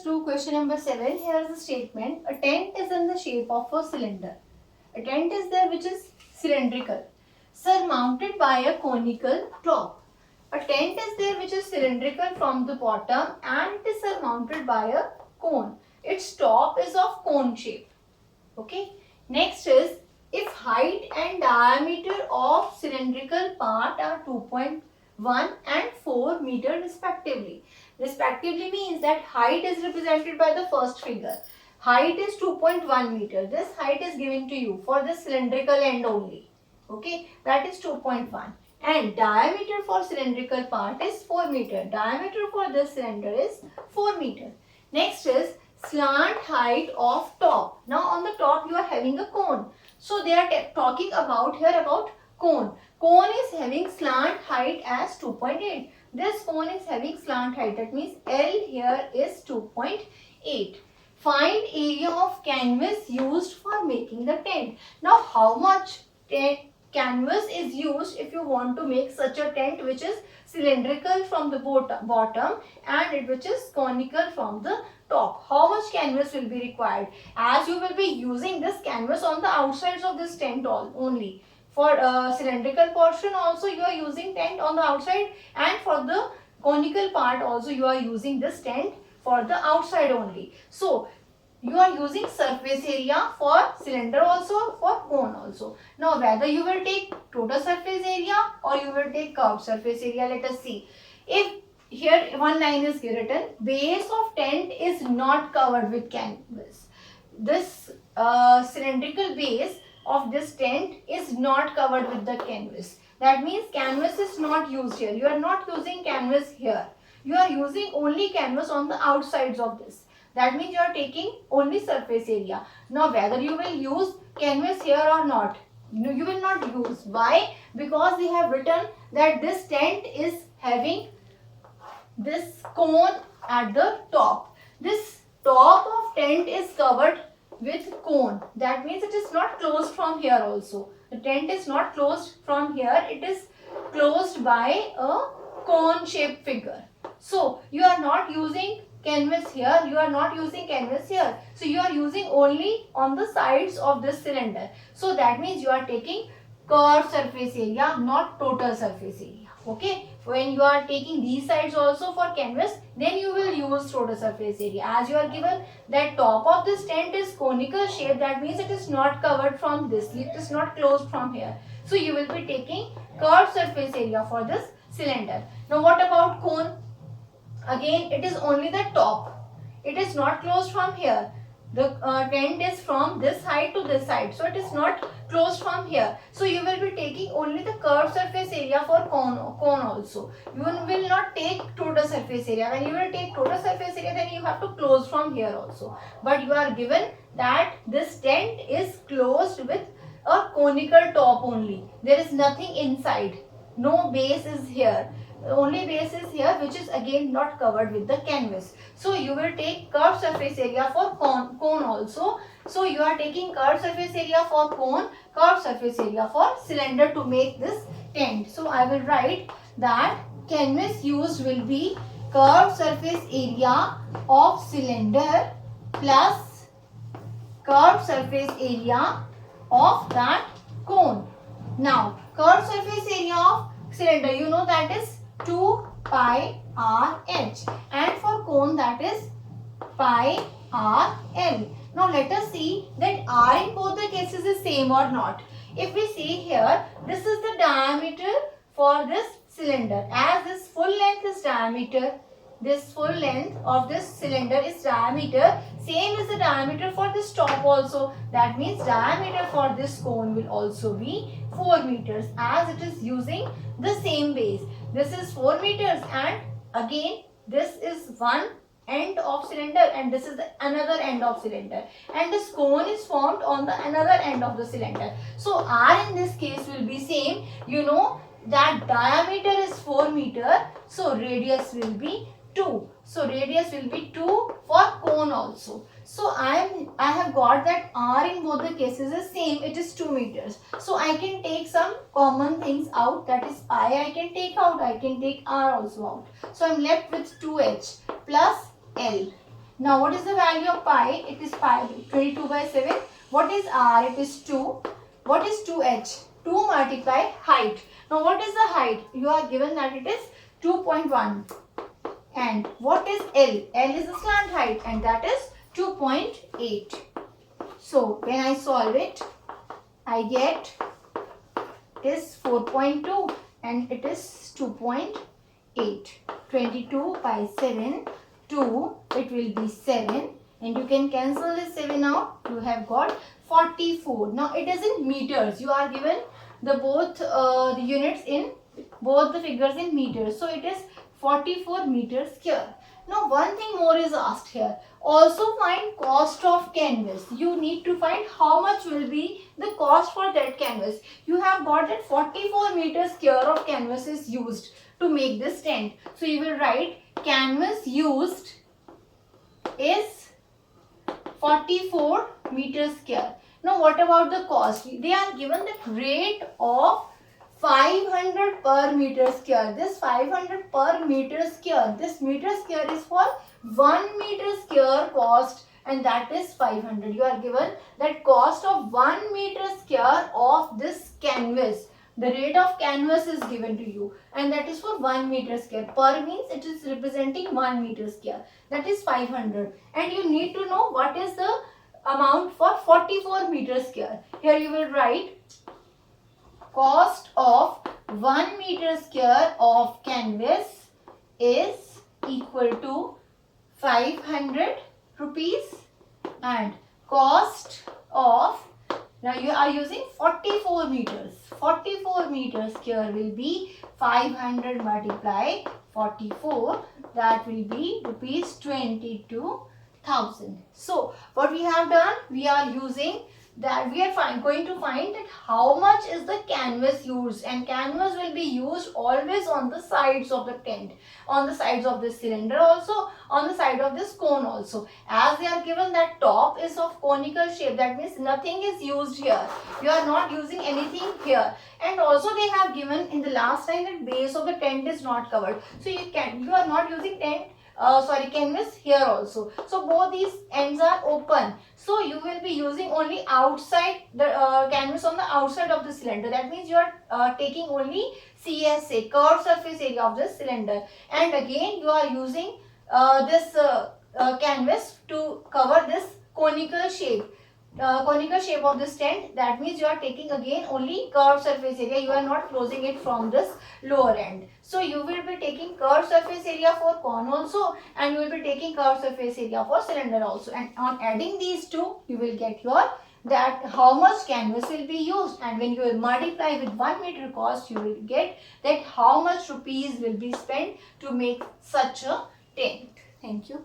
Do question number 7. Here is the statement. A tent is in the shape of a cylinder. A tent is there which is cylindrical, surmounted by a conical top. A tent is there which is cylindrical from the bottom and it is surmounted by a cone. Its top is of cone shape. Okay. Next is, if height and diameter of cylindrical part are 2.1 and 4 meter respectively. Respectively means that height is represented by the first figure. Height is 2.1 meter. This height is given to you for the cylindrical end only. Okay, that is 2.1. And diameter for cylindrical part is 4 meter. Diameter for this cylinder is 4 meter. Next is slant height of top. Now on the top you are having a cone. So they are talking about here about cone. Cone is having slant height as 2.8. This cone is having slant height. That means L here is 2.8. Find area of canvas used for making the tent. Now how much canvas is used if you want to make such a tent which is cylindrical from the bottom and which is conical from the top? How much canvas will be required? As you will be using this canvas on the outsides of this tent only. For cylindrical portion also you are using tent on the outside, and for the conical part also you are using this tent for the outside only. So you are using surface area for cylinder also, for cone also. Now whether you will take total surface area or you will take curved surface area, let us see. If here one line is written, base of tent is not covered with canvas. This cylindrical base of this tent is not covered with the canvas. That means canvas is not used here. You are not using canvas here. You are using only canvas on the outsides of this. That means you are taking only surface area. Now whether you will use canvas here or not, no, you will not use. Why? Because they have written that this tent is having this cone at the top. This top of tent is covered with cone. That means it is not closed from here also. The tent is not closed from here. It is closed by a cone shaped figure. So you are not using canvas here, you are not using canvas here. So you are using only on the sides of this cylinder. So that means you are taking curved surface area, not total surface area. Okay, when you are taking these sides also for canvas, then you will use total surface area. As you are given that top of this tent is conical shape, that means it is not covered from this, it is not closed from here. So you will be taking curved surface area for this cylinder. Now what about cone? Again, it is only the top. It is not closed from here. The tent is from this side to this side. So it is not closed from here. So you will be taking only the curved surface area for cone also. You will not take total surface area. When you will take total surface area, then you have to close from here also. But you are given that this tent is closed with a conical top only. There is nothing inside. No base is here. The only base is here, which is again not covered with the canvas. So you will take curved surface area for cone also. So you are taking curved surface area for cone, curved surface area for cylinder to make this tent. So I will write that canvas used will be curved surface area of cylinder plus curved surface area of that cone. Now curved surface area of cylinder, you know that is 2 pi r h, and for cone that is pi r l. Now let us see that r in both the cases is same or not. If we see here, this is the diameter for this cylinder. As this full length is diameter, this full length of this cylinder is diameter, same is the diameter for this top also. That means diameter for this cone will also be 4 meters, as it is using the same base. This is 4 meters, and again this is one end of cylinder and this is the another end of cylinder, and this cone is formed on the another end of the cylinder. So R in this case will be same. You know that diameter is 4 meter, so radius will be 2. So radius will be 2 for cone also. So I have got that R in both the cases is same. It is 2 meters. So I can take some common things out. That is I can take out. I can take R also out. So I am left with 2H plus L. Now what is the value of pi? It is pi 22 by 7. What is r? It is 2. What is 2h? 2 multiply height. Now what is the height? You are given that it is 2.1. And what is L? L is the slant height and that is 2.8. So when I solve it, I get it is 4.2 and it is 2.8. 22 by 7, 2, it will be 7 and you can cancel this 7 out. You have got 44. Now it is in meters. You are given the both the units in both the figures in meters. So it is 44 meters square. Now one thing more is asked here. Also find cost of canvas. You need to find how much will be the cost for that canvas. You have got that 44 meters square of canvas is used to make this tent. So you will write canvas used is 44 meters square. Now what about the cost? They are given the rate of 500 per meter square. This 500 per meter square. This meter square is for 1 meter square cost and that is 500. You are given that cost of 1 meter square of this canvas. The rate of canvas is given to you and that is for 1 meter square. Per means it is representing 1 meter square. That is 500 and you need to know what is the amount for 44 meter square. Here you will write cost of 1 meter square of canvas is equal to 500 rupees and cost of, now you are using 44 meters. 44 meters square will be 500 multiply 44, that will be rupees 22,000. So what we have done, we are using that we are going to find that how much is the canvas used, and canvas will be used always on the sides of the tent, on the sides of the cylinder also, on the side of this cone also. As they are given that top is of conical shape, that means nothing is used here. You are not using anything here. And also they have given in the last line that base of the tent is not covered. So you are not using canvas here also. So both these ends are open. So you will be using only outside the canvas on the outside of the cylinder. That means you are taking only CSA, curved surface area of the cylinder. And again you are using this canvas to cover this conical shape. Of this tent. That means you are taking again only curved surface area. You are not closing it from this lower end. So you will be taking curved surface area for cone also and you will be taking curved surface area for cylinder also. And on adding these two, you will get your that how much canvas will be used, and when you will multiply with 1 meter cost, you will get that how much rupees will be spent to make such a tent. Thank you.